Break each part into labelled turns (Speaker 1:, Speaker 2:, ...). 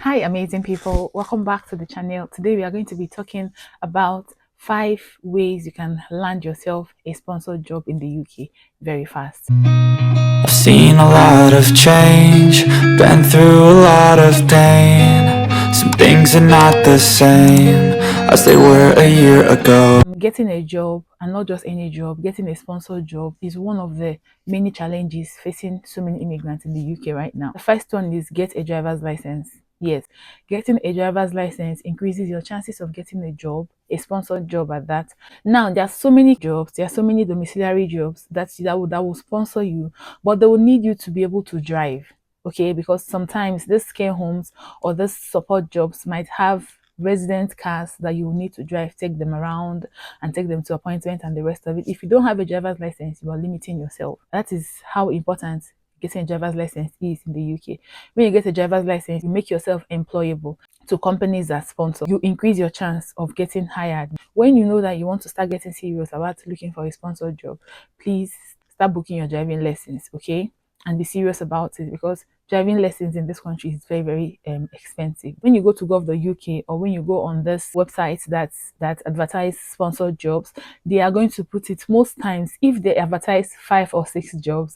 Speaker 1: Hi, amazing people. Welcome back to the channel. Today, we are going to be talking about 5 ways you can land yourself a sponsored job in the UK very fast.
Speaker 2: I've seen a lot of change, been through a lot of pain. Some things are not the same as they were a year ago.
Speaker 1: Getting a job, and not just any job, getting a sponsored job is one of the many challenges facing so many immigrants in the UK right now. The first one is get a driver's license. Yes, getting a driver's license increases your chances of getting a job, a sponsored job at that. Now, there are so many jobs, there are so many domiciliary jobs that will sponsor you, but they will need you to be able to drive. Okay, because sometimes these care homes or these support jobs might have resident cars that you will need to drive, take them around and take them to appointments and the rest of it. If you don't have a driver's license, you are limiting yourself. That is how important getting a driver's license is in the UK. When you get a driver's license, you make yourself employable to companies that sponsor. You increase your chance of getting hired. When you know that you want to start getting serious about looking for a sponsored job, please start booking your driving lessons, okay? And be serious about it, because driving lessons in this country is very expensive. When you go to Gov the UK, or when you go on this website that advertise sponsored jobs, they are going to put it, most times if they advertise 5 or 6 jobs,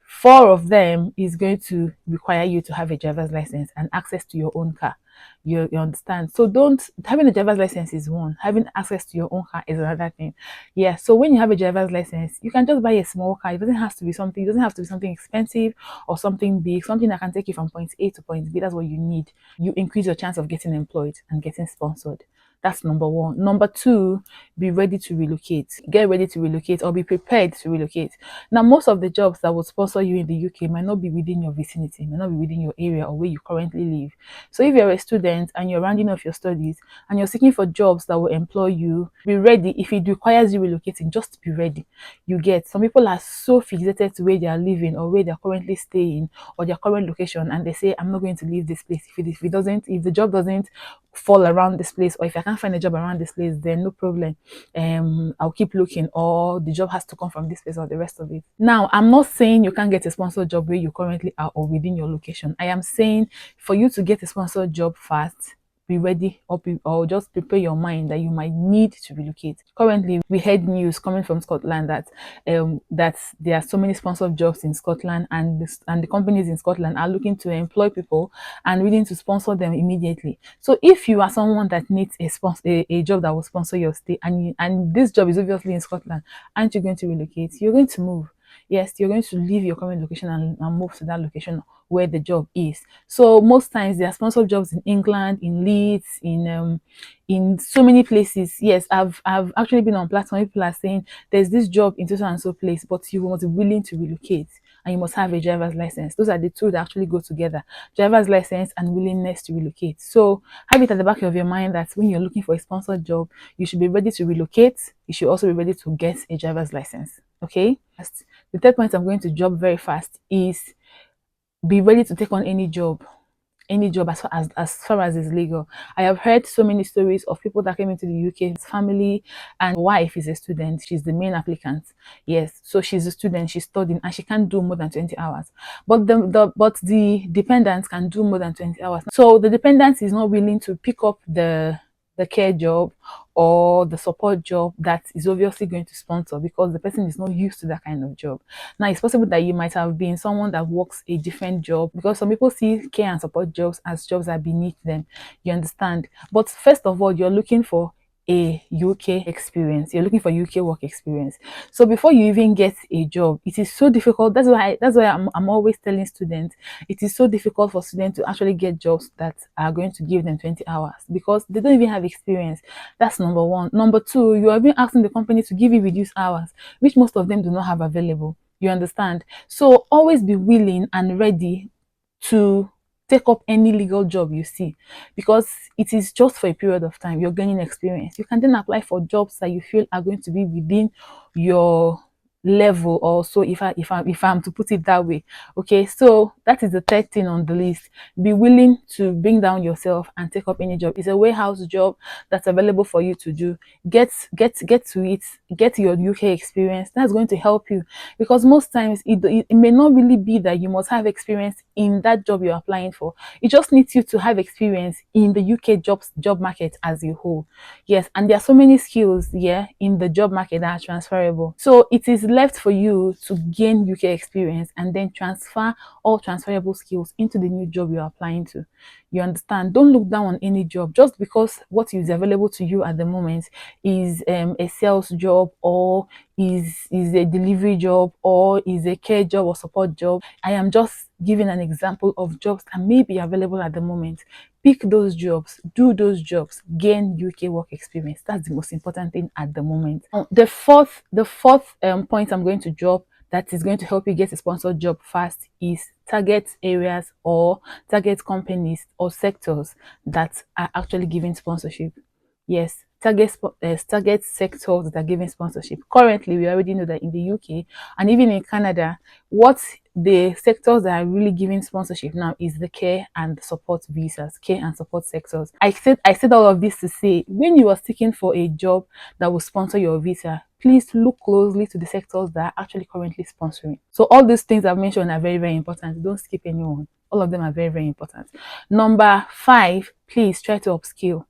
Speaker 1: 4 of them is going to require you to have a driver's license and access to your own car. You understand? So don't, having a driver's license is one, having access to your own car is another thing. Yeah, so when you have a driver's license, you can just buy a small car. It doesn't have to be something expensive or something big, something that can take you from point A to point B. That's what you need. You increase your chance of getting employed and getting sponsored. That's number one. Number two, be ready to relocate. Get ready to relocate, or be prepared to relocate. Now, most of the jobs that will sponsor you in the UK might not be within your vicinity, might not be within your area or where you currently live. So if you're a student and you're rounding off your studies and you're seeking for jobs that will employ you, be ready. If it requires you relocating, just be ready. You get, some people are so fixated to where they are living or where they're currently staying or their current location, and they say, I'm not going to leave this place. If the job doesn't fall around this place, or if I can't find a job around this place, then no problem. I'll keep looking, or the job has to come from this place or the rest of it. Now, I'm not saying you can't get a sponsored job where you currently are or within your location. I am saying for you to get a sponsored job fast, be ready, or just prepare your mind that you might need to relocate. Currently, we heard news coming from Scotland that there are so many sponsored jobs in Scotland, and the companies in Scotland are looking to employ people and willing to sponsor them immediately. So if you are someone that needs a job that will sponsor your stay, and this job is obviously in Scotland, aren't you going to relocate? You're going to move. Yes, you're going to leave your current location and move to that location where the job is. So most times there are sponsored jobs in England, in Leeds, in so many places. Yes, I've actually been on platform. People are saying there's this job in so and so place, but you must be willing to relocate and you must have a driver's license. Those are the two that actually go together: driver's license and willingness to relocate. So have it at the back of your mind that when you're looking for a sponsored job, you should be ready to relocate. You should also be ready to get a driver's license. Okay. The third point I'm going to drop very fast is be ready to take on any job as far as is legal. I have heard so many stories of people that came into the UK, his family and wife is a student. She's the main applicant. Yes, so she's a student, she's studying, and she can't do more than 20 hours. But the dependents can do more than 20 hours. So the dependent is not willing to pick up the care job or the support job that is obviously going to sponsor, because the person is not used to that kind of job. Now, it's possible that you might have been someone that works a different job, because some people see care and support jobs as jobs that are beneath them. You understand? But first of all, you're looking for a UK experience. You're looking for UK work experience. So before you even get a job, it is so difficult. That's why I'm always telling students, it is so difficult for students to actually get jobs that are going to give them 20 hours, because they don't even have experience. That's number one. Number two, you are even asking the company to give you reduced hours, which most of them do not have available. You understand? So always be willing and ready to take up any legal job you see, because it is just for a period of time. You're gaining experience. You can then apply for jobs that you feel are going to be within your level also, if I'm to put it that way. Okay, so that is the third thing on the list. Be willing to bring down yourself and take up any job. It's a warehouse job that's available for you to do. Get to it, get your UK experience. That's going to help you, because most times it may not really be that you must have experience in that job you're applying for. It just needs you to have experience in the UK job market as a whole. Yes, and there are so many skills, yeah, in the job market that are transferable. So it is left for you to gain UK experience and then transfer all transferable skills into the new job you're applying to. You understand? Don't look down on any job just because what is available to you at the moment is a sales job, or is a delivery job, or is a care job or support job. I am just giving an example of jobs that may be available at the moment. Pick those jobs, do those jobs, gain UK work experience. That's the most important thing at the moment. The fourth point I'm going to drop that is going to help you get a sponsored job fast is target areas or target companies or sectors that are actually giving sponsorship. Yes, target sectors that are giving sponsorship. Currently, we already know that in the UK and even in Canada, what the sectors that are really giving sponsorship now is the care and support visas, care and support sectors. I said all of this to say, when you are seeking for a job that will sponsor your visa, please look closely to the sectors that are actually currently sponsoring. So all these things I've mentioned are very, very important. Don't skip anyone. All of them are very, very important. Number 5, please try to upskill.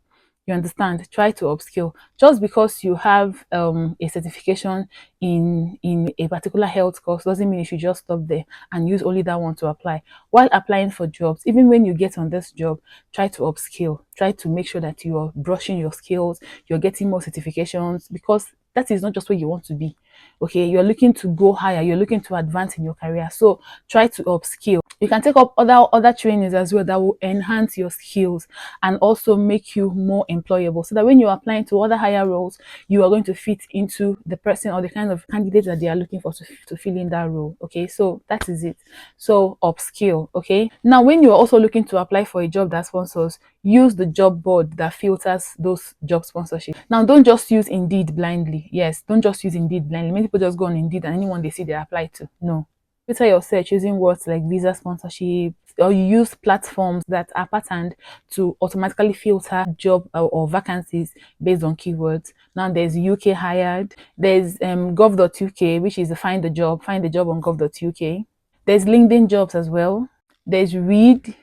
Speaker 1: You understand? Try to upskill. Just because you have a certification in a particular health course doesn't mean you should just stop there and use only that one to apply. While applying for jobs, even when you get on this job, try to upskill. Try to make sure that you are brushing your skills, you're getting more certifications, because that is not just where you want to be. Okay, you're looking to go higher, you're looking to advance in your career. So try to upskill. You can take up other trainings as well that will enhance your skills and also make you more employable, so that when you're applying to other higher roles, you are going to fit into the person or the kind of candidate that they are looking for to fill in that role. Okay, so that is it. So upskill. Okay, now when you are also looking to apply for a job that sponsors, use the job board that filters those job sponsorship. Now don't just use Indeed blindly. Yes, don't just use Indeed blindly. Many people just go on Indeed and anyone they see they apply to. No, filter your search using words like visa sponsorship, or you use platforms that are patterned to automatically filter job or vacancies based on keywords. Now there's UK hired, there's gov.uk, which is the find the job on gov.uk. There's LinkedIn jobs as well. There's Reed.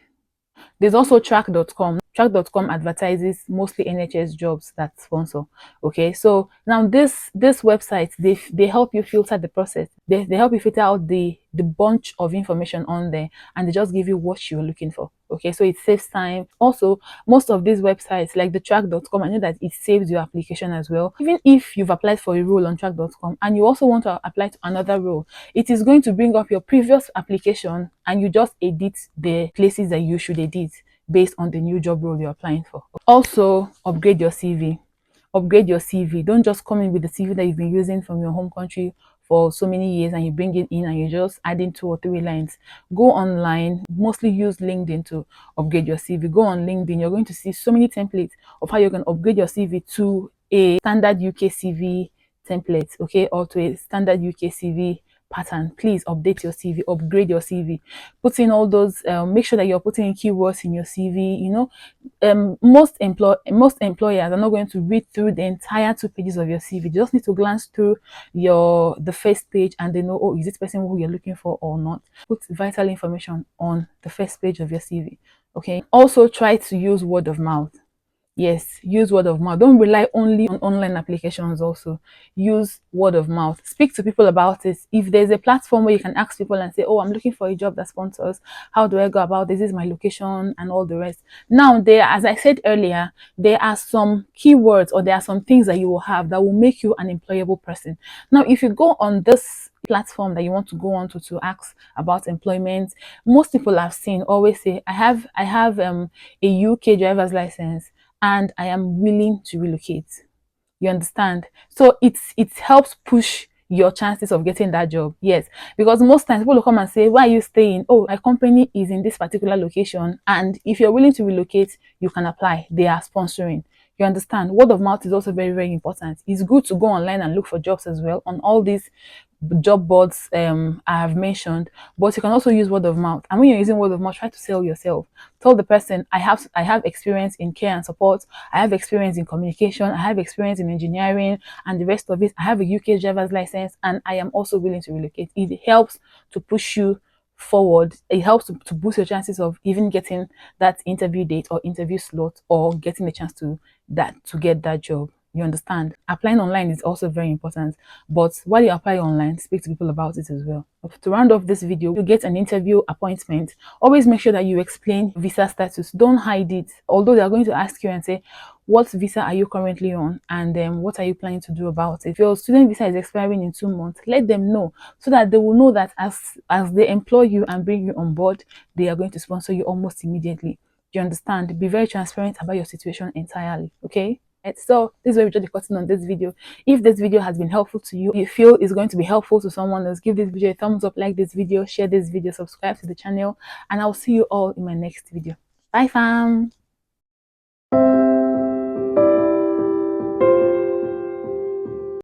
Speaker 1: There's also track.com. Track.com advertises mostly NHS jobs that sponsor. Okay, so now this website, they help you filter the process. They help you filter out the bunch of information on there, and they just give you what you're looking for. Okay, so it saves time. Also, most of these websites like the track.com, I know that it saves your application as well. Even if you've applied for a role on track.com and you also want to apply to another role, it is going to bring up your previous application and you just edit the places that you should edit based on the new job role you're applying for. Also, upgrade your CV. Upgrade your CV. Don't just come in with the CV that you've been using from your home country for so many years and you bring it in and you're just adding 2 or 3 lines. Go online, mostly use LinkedIn to upgrade your CV. Go on LinkedIn, you're going to see so many templates of how you can upgrade your CV to a standard UK CV template, okay, or to a standard UK CV pattern. Please update your CV, upgrade your CV, put in all those, make sure that you're putting in keywords in your CV. You know, most employers are not going to read through the entire 2 pages of your CV. They just need to glance through the first page and they know, oh, is this person who you're looking for or not. Put vital information on the first page of your CV. Okay, also try to use word of mouth. Yes, use word of mouth. Don't rely only on online applications. Also use word of mouth. Speak to people about it. If there's a platform where you can ask people and say, oh, I'm looking for a job that sponsors, how do I go about this? This is my location and all the rest. Now there, as I said earlier, there are some keywords or there are some things that you will have that will make you an employable person. Now if you go on this platform that you want to go on to ask about employment, most people I've seen always say, I have a UK driver's license and I am willing to relocate. You understand? So it helps push your chances of getting that job. Yes, because most times people will come and say, why are you staying? Oh, my company is in this particular location, and if you're willing to relocate, you can apply. They are sponsoring. You understand? Word of mouth is also very, very important. It's good to go online and look for jobs as well on all these job boards I have mentioned, but you can also use word of mouth. And when you're using word of mouth, try to sell yourself. Tell the person, I have experience in care and support, I have experience in communication, I have experience in engineering and the rest of it. I have a UK driver's license and I am also willing to relocate. It helps to push you forward, it helps to boost your chances of even getting that interview date or interview slot, or getting a chance to get that job. You understand? Applying online is also very important, but while you apply online, speak to people about it as well. To round off this video, you get an interview appointment, always make sure that you explain visa status. Don't hide it. Although they are going to ask you and say, what visa are you currently on, and then what are you planning to do about it? If your student visa is expiring in 2 months, let them know, so that they will know that as they employ you and bring you on board, they are going to sponsor you almost immediately. Do you understand? Be very transparent about your situation entirely. Okay. Right, so this is where we draw the curtain on this video. If this video has been helpful to you, you feel it's going to be helpful to someone else, give this video a thumbs up, like this video, share this video, subscribe to the channel, and I'll see you all in my next video. Bye fam.